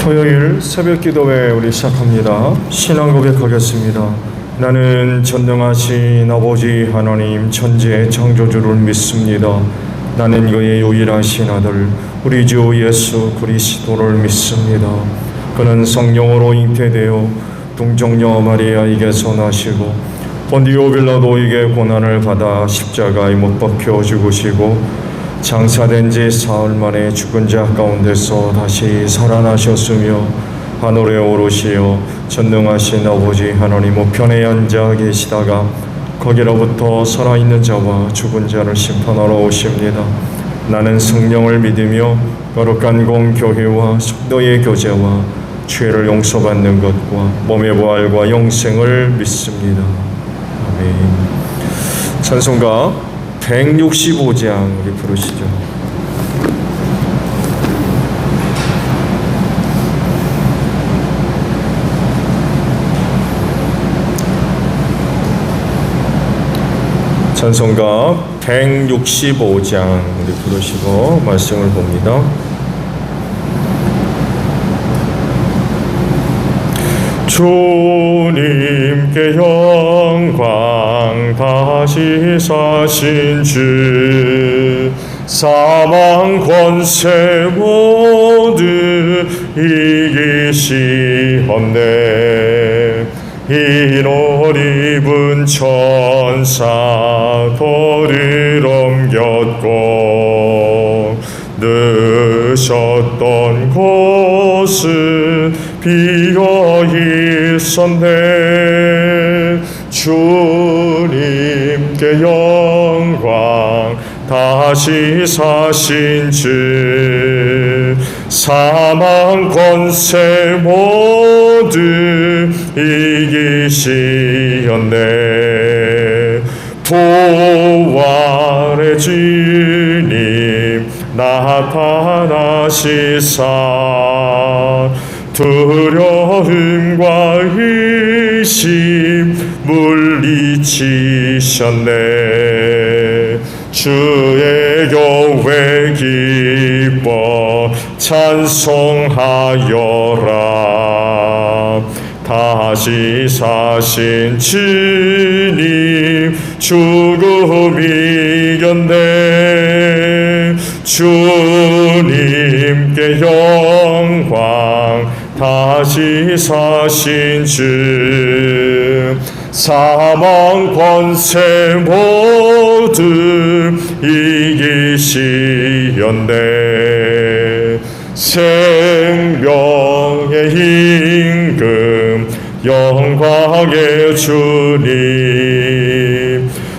토요일 새벽 기도회 우리 시작합니다. 신앙 고백하겠습니다. 나는 전능하신 아버지 하나님 천지의 창조주를 믿습니다. 나는 그의 유일하신 아들 우리 주 예수 그리스도를 믿습니다. 그는 성령으로 잉태되어 동정녀 마리아에게서 나시고 본디오 빌라도에게 고난을 받아 십자가에 못 박혀 죽으시고 장사된 지 사흘 만에 죽은 자 가운데서 다시 살아나셨으며 하늘에 오르시어 전능하신 아버지 하나님 우편에 앉아 계시다가 거기로부터 살아있는 자와 죽은 자를 심판하러 오십니다. 나는 성령을 믿으며 거룩한 공교회와 성도의 교제와 죄를 용서받는 것과 몸의 부활과 영생을 믿습니다. 아멘. 찬송가 165장 우리 부르시죠. 찬송가 165장 우리 부르시고 말씀을 봅니다. 주님께 영광 다시 사신 주 사망 권세 모두 이기시었네. 흰옷 입은 천사 돌을 옮겼고 늦었던 곳은 비어 있었네. 주님께 영광 다시 사신 주 사망 권세 모두 이기시었네. 부활의 주님 나타나시사 두려움과 의심 물리치셨네. 주의 교회 기뻐 찬송하여라. 다시 사신 주님 죽음 이겼네. 주님께 영광 다시 사신 주 사망 권세 모두 이기시었네. 생명의 임금 영광의 주님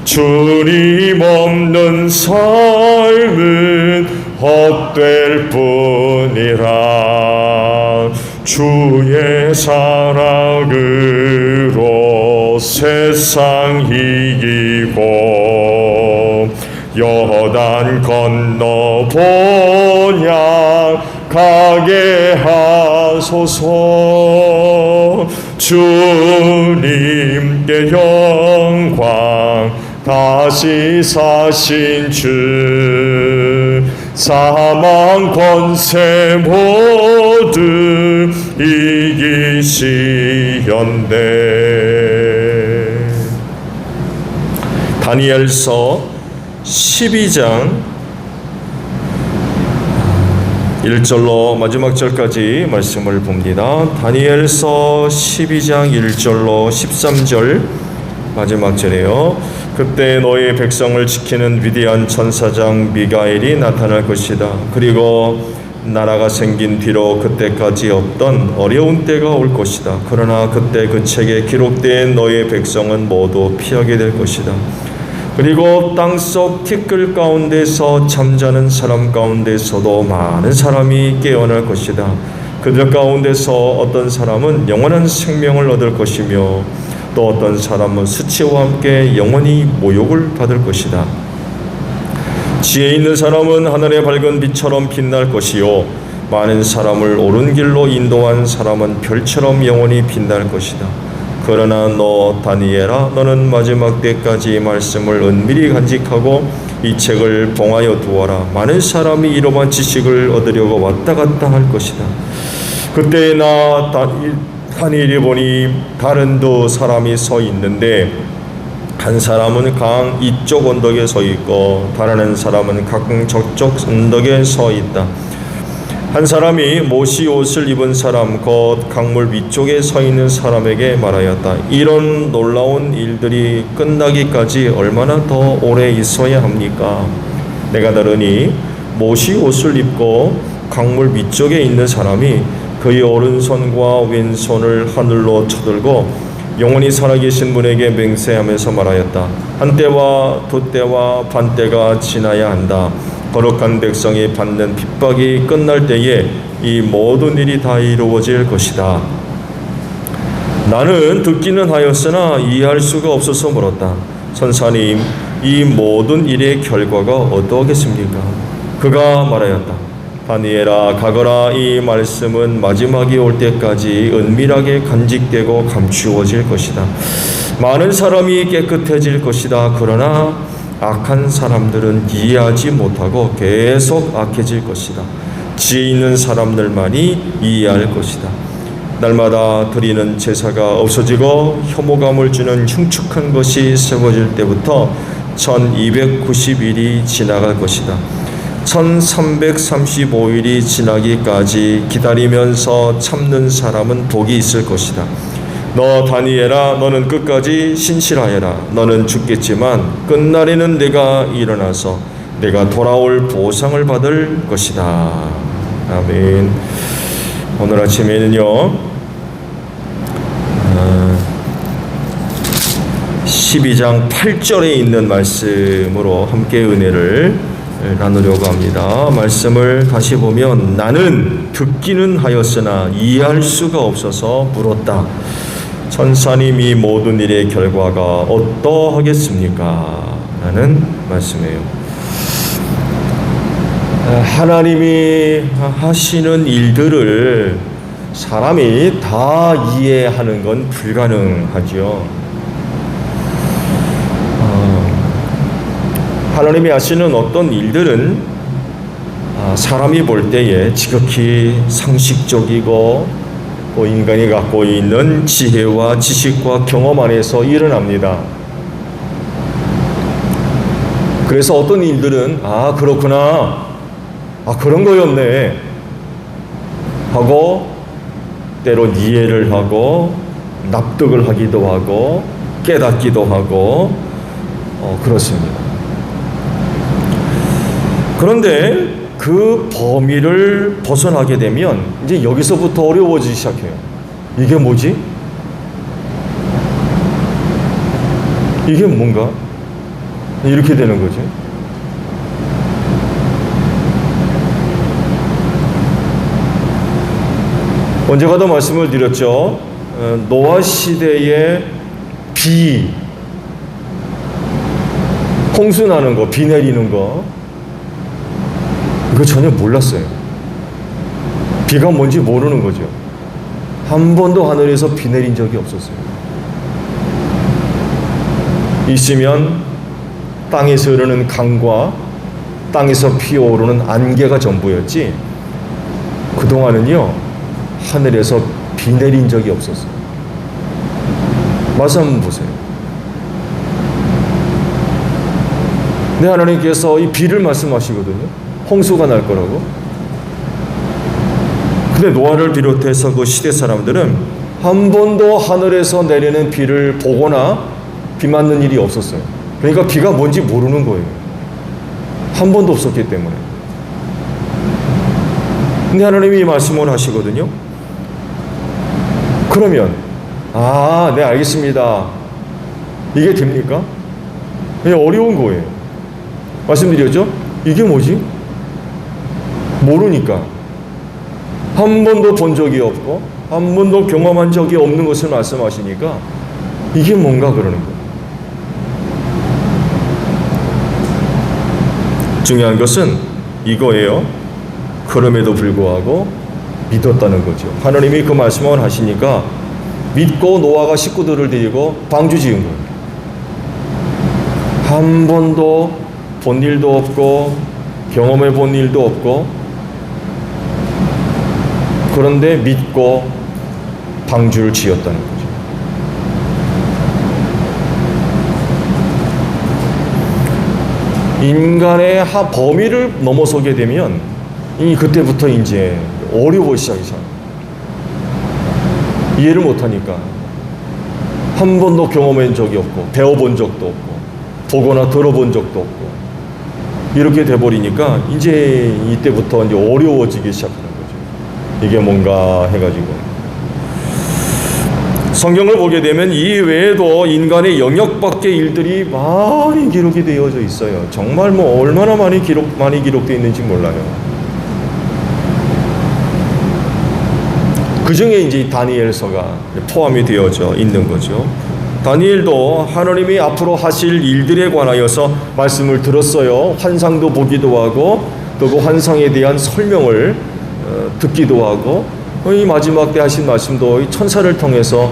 주님 없는 삶은 헛될 뿐이라. 주의 사랑으로 세상 이기고 여단 건너 본향 가게 하소서. 주님께 영광 다시 사신 주 사망 권세 모두 이기시었네. 다니엘서 12장 1절로 마지막 절까지 말씀을 봅니다. 다니엘서 12장 1절로 13절 마지막 절이에요. 그때 너희 백성을 지키는 위대한 천사장 미가엘이 나타날 것이다. 그리고 나라가 생긴 뒤로 그때까지 없던 어려운 때가 올 것이다. 그러나 그때 그 책에 기록된 너희 백성은 모두 피하게 될 것이다. 그리고 땅속 티끌 가운데서 잠자는 사람 가운데서도 많은 사람이 깨어날 것이다. 그들 가운데서 어떤 사람은 영원한 생명을 얻을 것이며 또 어떤 사람은 수치와 함께 영원히 모욕을 받을 것이다. 지혜 있는 사람은 하늘의 밝은 빛처럼 빛날 것이요 많은 사람을 옳은 길로 인도한 사람은 별처럼 영원히 빛날 것이다. 그러나 너 다니엘아, 너는 마지막 때까지 말씀을 은밀히 간직하고 이 책을 봉하여 두어라. 많은 사람이 이러한 지식을 얻으려고 왔다 갔다 할 것이다. 그때 다니엘이 보니 다른 두 사람이 서 있는데 한 사람은 강 이쪽 언덕에 서 있고 다른 한 사람은 강 저쪽 언덕에 서 있다. 한 사람이 모시 옷을 입은 사람 곧 강물 위쪽에 서 있는 사람에게 말하였다. 이런 놀라운 일들이 끝나기까지 얼마나 더 오래 있어야 합니까? 내가 들으니 모시 옷을 입고 강물 위쪽에 있는 사람이 그의 오른손과 왼손을 하늘로 쳐들고 영원히 살아계신 분에게 맹세하면서 말하였다. 한때와 두때와 반때가 지나야 한다. 거룩한 백성이 받는 핍박이 끝날 때에 이 모든 일이 다 이루어질 것이다. 나는 듣기는 하였으나 이해할 수가 없어서 물었다. 선사님, 이 모든 일의 결과가 어떠하겠습니까? 그가 말하였다. 다니엘아, 가거라. 이 말씀은 마지막이 올 때까지 은밀하게 간직되고 감추어질 것이다. 많은 사람이 깨끗해질 것이다. 그러나 악한 사람들은 이해하지 못하고 계속 악해질 것이다. 지혜 있는 사람들만이 이해할 것이다. 날마다 드리는 제사가 없어지고 혐오감을 주는 흉측한 것이 세워질 때부터 1290일이 지나갈 것이다. 1335일이 지나기까지 기다리면서 참는 사람은 복이 있을 것이다. 너 다니엘아, 너는 끝까지 신실하여라. 너는 죽겠지만 끝날에는 내가 일어나서 내가 돌아올 보상을 받을 것이다. 아멘. 오늘 아침에는요 12장 8절에 있는 말씀으로 함께 은혜를 나누려고 합니다. 말씀을 다시 보면 나는 듣기는 하였으나 이해할 수가 없어서 물었다. 천사님이 모든 일의 결과가 어떠하겠습니까? 라는 말씀이에요. 하나님이 하시는 일들을 사람이 다 이해하는 건 불가능하죠. 하나님이 하시는 어떤 일들은 사람이 볼 때에 지극히 상식적이고 또 인간이 갖고 있는 지혜와 지식과 경험 안에서 일어납니다. 그래서 어떤 일들은 그렇구나, 그런 거였네 하고 때론 이해를 하고 납득을 하기도 하고 깨닫기도 하고 그렇습니다. 그런데 그 범위를 벗어나게 되면 이제 여기서부터 어려워지기 시작해요. 이게 뭐지? 이게 뭔가? 이렇게 되는 거죠. 언제가도 말씀을 드렸죠. 노아 시대의 비, 홍수 나는 거, 비 내리는 거, 이거 전혀 몰랐어요. 비가 뭔지 모르는 거죠. 한 번도 하늘에서 비 내린 적이 없었어요. 있으면 땅에서 흐르는 강과 땅에서 피어오르는 안개가 전부였지, 그동안은요 하늘에서 비 내린 적이 없었어요. 말씀 한번 보세요. 네, 하나님께서 이 비를 말씀하시거든요. 홍수가 날 거라고. 근데 노아를 비롯해서 그 시대 사람들은 한 번도 하늘에서 내리는 비를 보거나 비 맞는 일이 없었어요. 그러니까 비가 뭔지 모르는 거예요. 한 번도 없었기 때문에. 근데 하나님이 이 말씀을 하시거든요. 그러면 네, 알겠습니다. 이게 됩니까? 그냥 어려운 거예요. 말씀드렸죠? 이게 뭐지? 모르니까. 한 번도 본 적이 없고 한 번도 경험한 적이 없는 것을 말씀하시니까 이게 뭔가 그러는 거예요. 중요한 것은 이거예요. 그럼에도 불구하고 믿었다는 거죠. 하나님이 그 말씀을 하시니까 믿고 노아가 식구들을 데리고 방주 지은 거예요. 한 번도 본 일도 없고 경험해 본 일도 없고 그런데 믿고 방주를 지었다는 거죠. 인간의 범위를 넘어서게 되면 그때부터 이제 어려워 시작이잖아요. 이해를 못하니까 한 번도 경험한 적이 없고 배워본 적도 없고 보거나 들어본 적도 없고 이렇게 돼버리니까 이제 이때부터 이제 어려워지기 시작하는 거죠. 이게 뭔가 해가지고 성경을 보게 되면 이 외에도 인간의 영역 밖의 일들이 많이 기록이 되어져 있어요. 정말 뭐 얼마나 많이 기록되어 있는지 몰라요. 그 중에 이제 다니엘서가 포함이 되어져 있는 거죠. 다니엘도 하나님이 앞으로 하실 일들에 관하여서 말씀을 들었어요. 환상도 보기도 하고 또 그 환상에 대한 설명을 듣기도 하고 이 마지막 때 하신 말씀도 이 천사를 통해서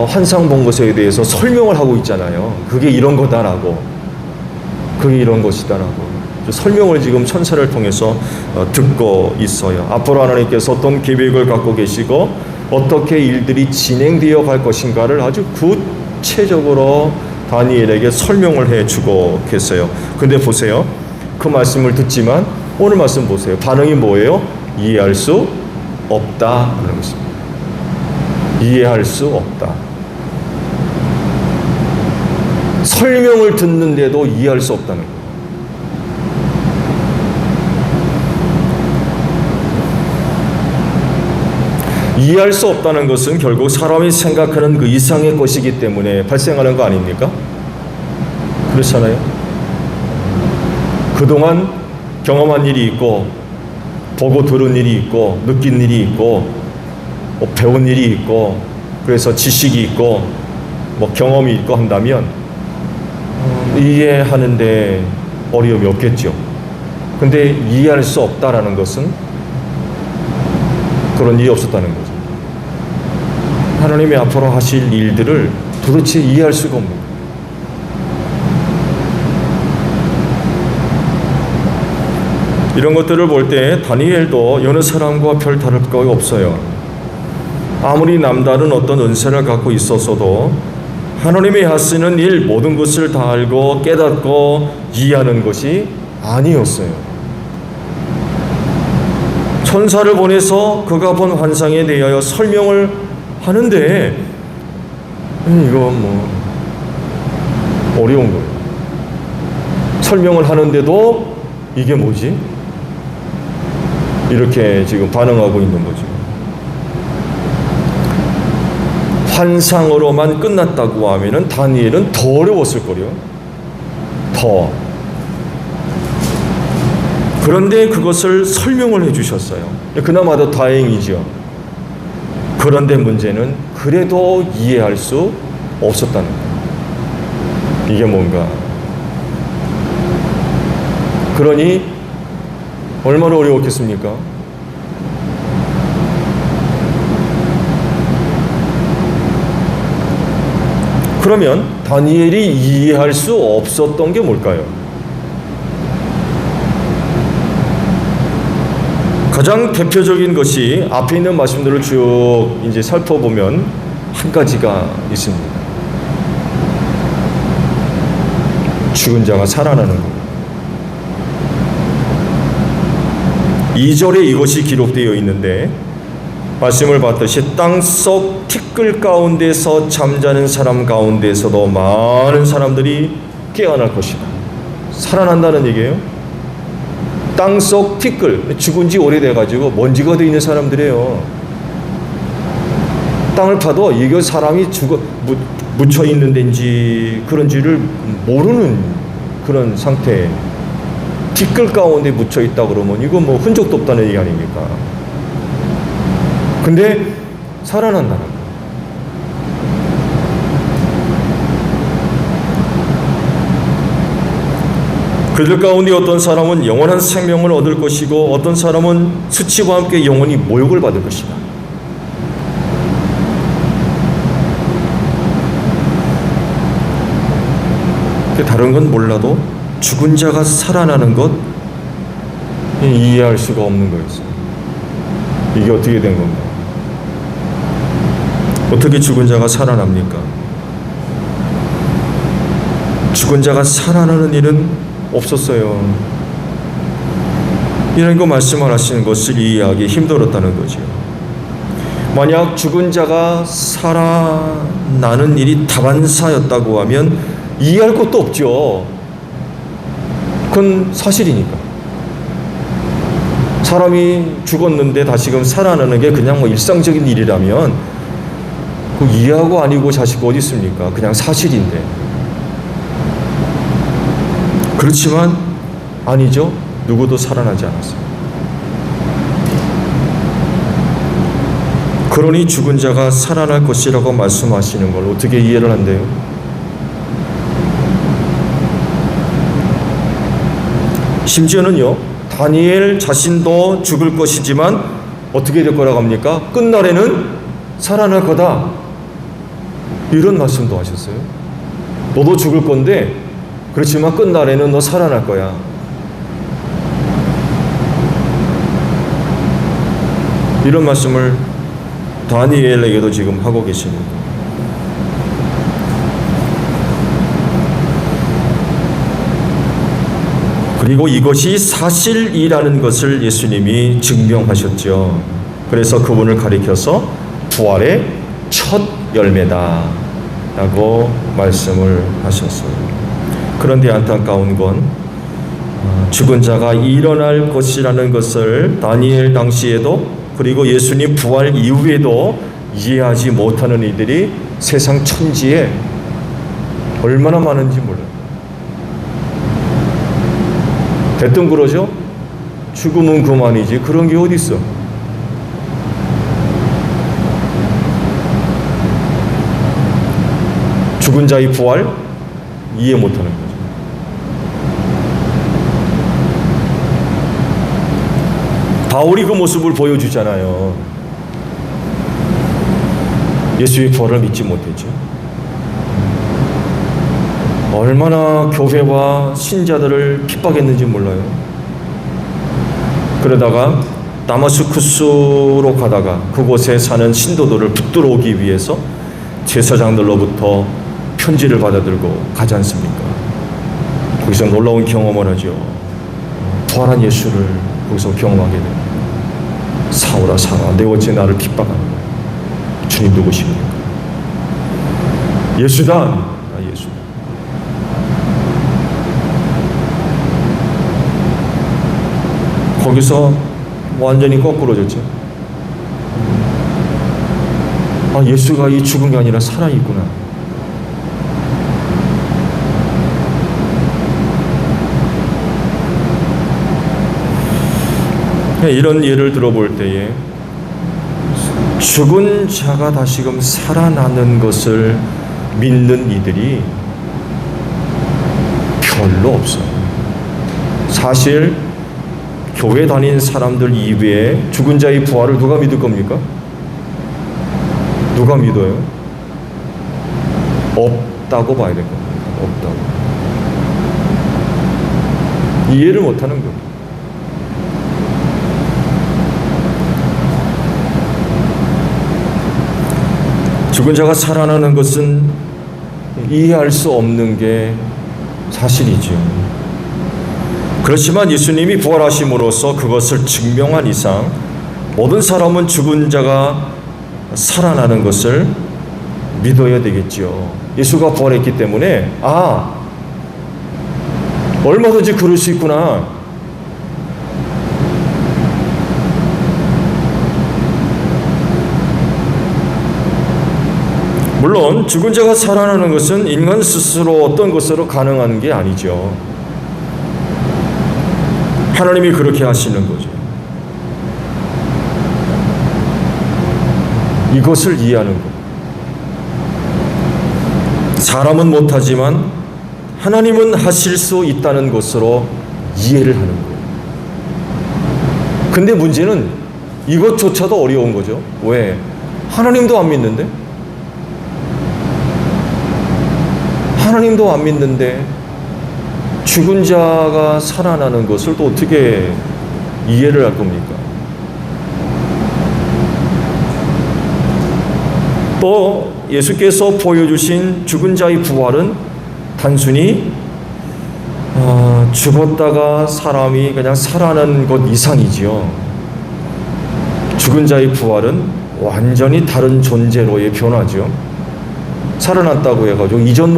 환상 본 것에 대해서 설명을 하고 있잖아요. 그게 이런 거다라고, 그게 이런 것이다라고 설명을 지금 천사를 통해서 듣고 있어요. 앞으로 하나님께서 어떤 계획을 갖고 계시고 어떻게 일들이 진행되어 갈 것인가를 아주 구체적으로 다니엘에게 설명을 해주고 계세요. 근데 보세요. 그 말씀을 듣지만 오늘 말씀 보세요. 반응이 뭐예요? 이해할 수 없다 그런 것입니다. 이해할 수 없다. 설명을 듣는데도 이해할 수 없다는 거예요. 이해할 수 없다는 것은 결국 사람이 생각하는 그 이상의 것이기 때문에 발생하는 거 아닙니까? 그렇잖아요. 그동안 경험한 일이 있고 보고 들은 일이 있고 느낀 일이 있고 배운 일이 있고 그래서 지식이 있고 뭐 경험이 있고 한다면 이해하는데 어려움이 없겠죠. 근데 이해할 수 없다라는 것은 그런 일이 없었다는 거죠. 하나님이 앞으로 하실 일들을 도대체 이해할 수가 없는 거예요. 이런 것들을 볼 때 다니엘도 여느 사람과 별 다를 거 없어요. 아무리 남다른 어떤 은사를 갖고 있었어도 하나님이 하시는 일 모든 것을 다 알고 깨닫고 이해하는 것이 아니었어요. 천사를 보내서 그가 본 환상에 대하여 설명을 하는데 이건 뭐 어려운 거예요. 설명을 하는데도 이게 뭐지? 이렇게 지금 반응하고 있는 거죠. 환상으로만 끝났다고 하면은 다니엘은 더 어려웠을 거요. 더. 그런데 그것을 설명을 해주셨어요. 그나마 더 다행이죠. 그런데 문제는 그래도 이해할 수 없었다는 거예요. 이게 뭔가. 그러니 얼마나 어려웠겠습니까? 그러면 다니엘이 이해할 수 없었던 게 뭘까요? 가장 대표적인 것이 앞에 있는 말씀들을 쭉 이제 살펴보면 한 가지가 있습니다. 죽은 자가 살아나는 것. 2절에 이것이 기록되어 있는데 말씀을 봤듯이 땅속 티끌 가운데서 잠자는 사람 가운데서도 많은 사람들이 깨어날 것이다. 살아난다는 얘기예요. 땅속 티끌, 죽은 지 오래돼가지고 먼지가 되어 있는 사람들이에요. 땅을 파도 이게 사람이 묻혀 있는 데인지 그런지를 모르는 그런 상태. 티끌 가운데 묻혀 있다 그러면 이거 뭐 흔적도 없다는 얘기 아닙니까? 근데 살아난다는 거예요. 그들 가운데 어떤 사람은 영원한 생명을 얻을 것이고 어떤 사람은 수치와 함께 영원히 모욕을 받을 것이다. 다른 건 몰라도 죽은 자가 살아나는 것 이해할 수가 없는 거였어요. 이게 어떻게 된 건가? 어떻게 죽은 자가 살아납니까? 죽은 자가 살아나는 일은 없었어요. 이런 거 말씀을 하시는 것을 이해하기 힘들었다는 거죠. 만약 죽은 자가 살아나는 일이 다반사였다고 하면 이해할 것도 없죠. 그건 사실이니까. 사람이 죽었는데 다시금 살아나는 게 그냥 뭐 일상적인 일이라면 그 이해하고 아니고 자식 어디 있습니까? 그냥 사실인데. 그렇지만 아니죠. 누구도 살아나지 않았어요. 그러니 죽은 자가 살아날 것이라고 말씀하시는 걸 어떻게 이해를 한대요? 심지어는요, 다니엘 자신도 죽을 것이지만 어떻게 될 거라고 합니까? 끝날에는 살아날 거다. 이런 말씀도 하셨어요. 너도 죽을 건데 그렇지만 끝날에는 너 살아날 거야. 이런 말씀을 다니엘에게도 지금 하고 계십니다. 그리고 이것이 사실이라는 것을 예수님이 증명하셨죠. 그래서 그분을 가리켜서 부활의 첫 열매다 라고 말씀을 하셨어요. 그런데 안타까운 건 죽은 자가 일어날 것이라는 것을 다니엘 당시에도 그리고 예수님 부활 이후에도 이해하지 못하는 이들이 세상 천지에 얼마나 많은지 몰라요. 대뜸 그러죠? 죽음은 그만이지. 그런 게 어디 있어? 죽은 자의 부활 이해 못하는 거죠. 바울이 그 모습을 보여주잖아요. 예수의 부활을 믿지 못했죠. 얼마나 교회와 신자들을 핍박했는지 몰라요. 그러다가 다마스쿠스로 가다가 그곳에 사는 신도들을 붙들어 오기 위해서 제사장들로부터 편지를 받아들고 가지 않습니까? 거기서 놀라운 경험을 하죠. 부활한 예수를 거기서 경험하게 됩니다. 사울아 사울아 내 어찌 나를 핍박하는 거야? 주님 누구십니까? 예수다. 예수. 거기서 완전히 거꾸로졌죠. 예수가 이 죽은 게 아니라 살아있구나. 이런 예를 들어볼 때에 죽은 자가 다시금 살아나는 것을 믿는 이들이 별로 없어요. 사실 교회 다닌 사람들 이외에 죽은 자의 부활을 누가 믿을 겁니까? 누가 믿어요? 없다고 봐야 될 겁니다. 없다고. 이해를 못하는 거예요. 죽은 자가 살아나는 것은 이해할 수 없는 게 사실이죠. 그렇지만 예수님이 부활하심으로써 그것을 증명한 이상 모든 사람은 죽은 자가 살아나는 것을 믿어야 되겠죠. 예수가 부활했기 때문에 얼마든지 그럴 수 있구나. 물론 죽은 자가 살아나는 것은 인간 스스로 어떤 것으로 가능한 게 아니죠. 하나님이 그렇게 하시는 거죠. 이것을 이해하는 것. 사람은 못하지만 하나님은 하실 수 있다는 것으로 이해를 하는 거예요. 근데 문제는 이것조차도 어려운 거죠. 왜? 하나님도 안 믿는데? 하나님도 안 믿는데 죽은 자가 살아나는 것을 또 어떻게 이해를 할 겁니까? 예수께서 보여주신 죽은 자의 부활은 단순히 죽었다가 사람이 그냥 살아나는 것 이상이지요. 죽은 자의 부활은 완전히 다른 존재로의 변화죠. 살아났다고 해가지고 이전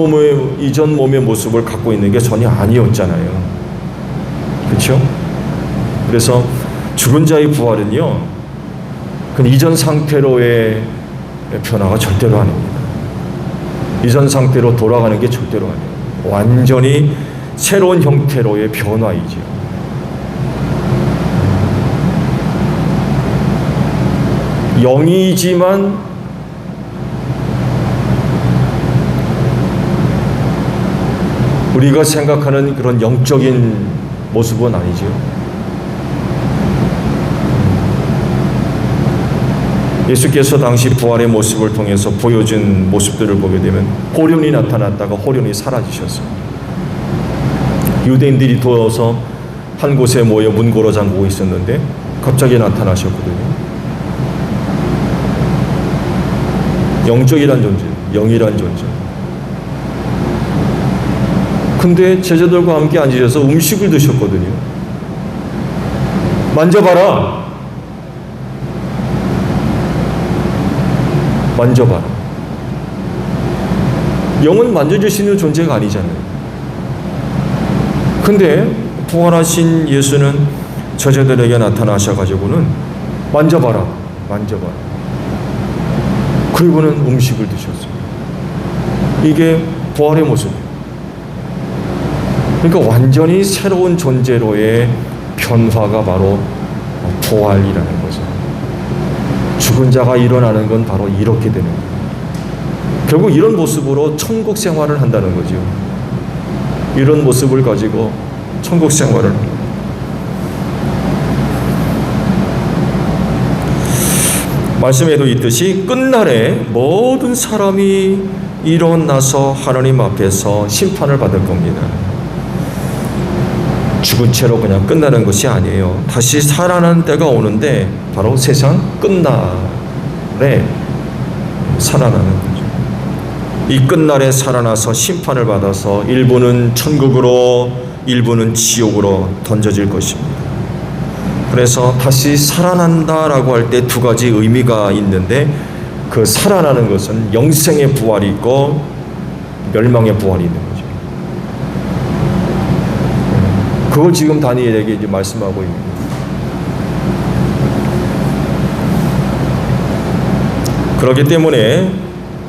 몸의 모습을 갖고 있는 게 전혀 아니었잖아요. 그렇죠? 그래서 죽은 자의 부활은요, 그 이전 상태로의 변화가 절대로 아닙니다. 이전 상태로 돌아가는 게 절대로 아니에요. 완전히 새로운 형태로의 변화이지요. 영이지만 우리가 생각하는 그런 영적인 모습은 아니죠. 예수께서 당시 부활의 모습을 통해서 보여준 모습들을 보게 되면 호련히 나타났다가 호련히 사라지셨어요. 유대인들이 도어서 한 곳에 모여 문고로 잠그고 있었는데 갑자기 나타나셨거든요. 영적이란 존재, 영이란 존재. 근데 제자들과 함께 앉으셔서 음식을 드셨거든요. 만져봐라. 만져봐라. 영은 만져줄 수 있는 존재가 아니잖아요. 근데 부활하신 예수는 저자들에게 나타나셔가지고는 만져봐라, 만져봐라. 그리고는 음식을 드셨어요. 이게 부활의 모습이에요. 그러니까 완전히 새로운 존재로의 변화가 바로 부활이라는 거죠. 죽은 자가 일어나는 건 바로 이렇게 되는 거예요. 결국 이런 모습으로 천국 생활을 한다는 거죠. 이런 모습을 가지고 천국 생활을. 말씀에도 있듯이 끝날에 모든 사람이 일어나서 하나님 앞에서 심판을 받을 겁니다. 죽은 채로 그냥 끝나는 것이 아니에요. 다시 살아나는 때가 오는데 바로 세상 끝날에 살아나는 거죠. 이 끝날에 살아나서 심판을 받아서 일부는 천국으로 일부는 지옥으로 던져질 것입니다. 그래서 다시 살아난다라고 할 때 두 가지 의미가 있는데 그 살아나는 것은 영생의 부활이 있고 멸망의 부활이 있는 거죠. 그걸 지금 다니엘에게 이제 말씀하고 있는 거예요. 그렇기 때문에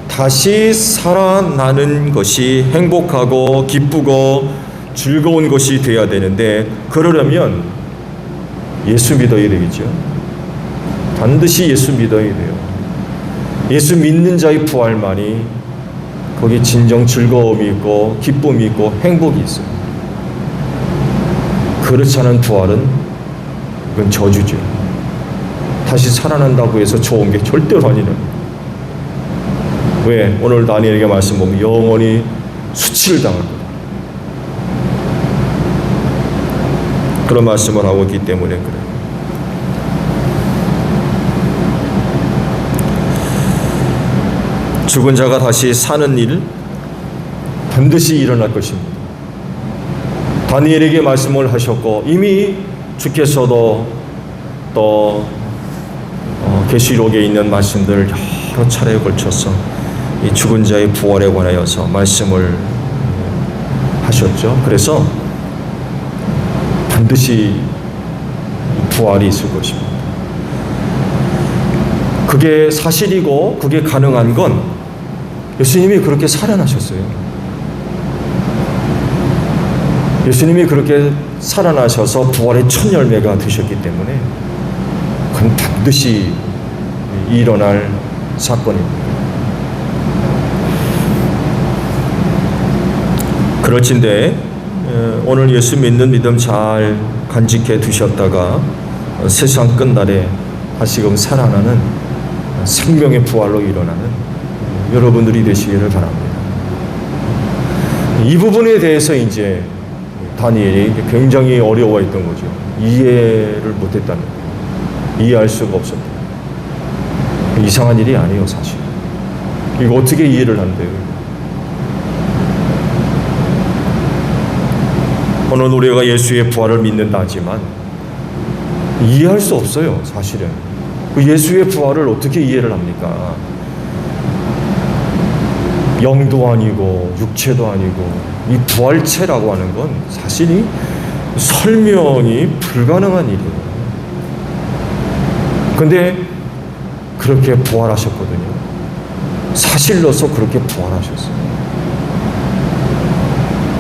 다시 살아나는 것이 행복하고 기쁘고 즐거운 것이 되어야 되는데 그러려면 예수 믿어야 되겠죠. 반드시 예수 믿어야 돼요. 예수 믿는 자의 부활만이 거기 진정 즐거움이 있고 기쁨이 있고 행복이 있어요. 그렇지 않은 부활은 그건 저주죠. 다시 살아난다고 해서 좋은 게 절대로 아니라. 왜? 오늘 다니엘에게 말씀 보면 영원히 수치를 당할 거다. 그런 말씀을 하고 있기 때문에 그래요. 죽은 자가 다시 사는 일 반드시 일어날 것입니다. 다니엘에게 말씀을 하셨고 이미 주께서도 또 계시록에 있는 말씀들 여러 차례에 걸쳐서 이 죽은 자의 부활에 관하여서 말씀을 하셨죠. 그래서 반드시 부활이 있을 것입니다. 그게 사실이고 그게 가능한 건 예수님이 그렇게 살아나셨어요. 예수님이 그렇게 살아나셔서 부활의 첫 열매가 되셨기 때문에 그건 반드시 일어날 사건입니다. 그렇진데 오늘 예수 믿는 믿음 잘 간직해 두셨다가 세상 끝날에 다시금 살아나는 생명의 부활로 일어나는 여러분들이 되시기를 바랍니다. 이 부분에 대해서 이제 다니엘이 굉장히 어려워했던 거죠. 이해를 못했다는 거예요. 이해할 수가 없었다. 이상한 일이 아니에요, 사실. 이거 어떻게 이해를 한대요? 오늘 우리가 예수의 부활을 믿는다 하지만 이해할 수 없어요, 사실은. 그 예수의 부활을 어떻게 이해를 합니까? 영도 아니고 육체도 아니고 이 부활체라고 하는 건 사실이 설명이 불가능한 일이에요. 근데 그렇게 부활하셨거든요. 사실로서 그렇게 부활하셨어요.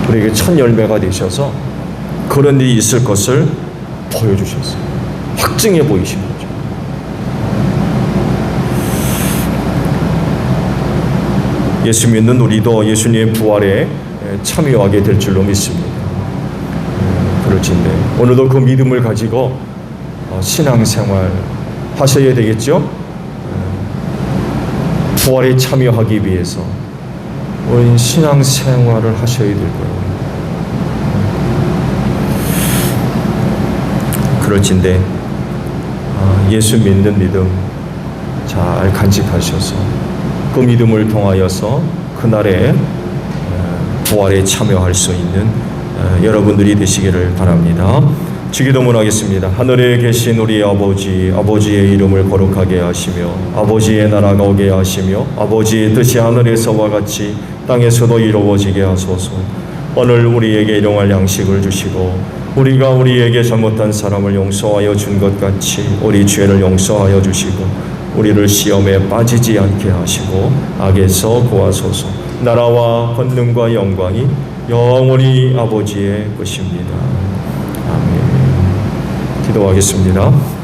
우리에게 첫 열매가 되셔서 그런 일이 있을 것을 보여주셨어요. 확증해 보이신 거죠. 예수 믿는 우리도 예수님의 부활에 참여하게 될 줄로 믿습니다. 그렇진데 오늘도 그 믿음을 가지고 신앙생활 하셔야 되겠죠? 부활에 참여하기 위해서 우리 신앙생활을 하셔야 될 거예요. 그렇진데 예수 믿는 믿음 잘 간직하셔서 그 믿음을 통하여서 그날에 부활에 참여할 수 있는 여러분들이 되시기를 바랍니다. 주기도문 하겠습니다. 하늘에 계신 우리 아버지, 아버지의 이름을 거룩하게 하시며 아버지의 나라가 오게 하시며 아버지의 뜻이 하늘에서와 같이 땅에서도 이루어지게 하소서. 오늘 우리에게 일용할 양식을 주시고 우리가 우리에게 잘못한 사람을 용서하여 준 것 같이 우리 죄를 용서하여 주시고 우리를 시험에 빠지지 않게 하시고 악에서 구하소서. 나라와 권능과 영광이 영원히 아버지의 것입니다. 아멘. 기도하겠습니다.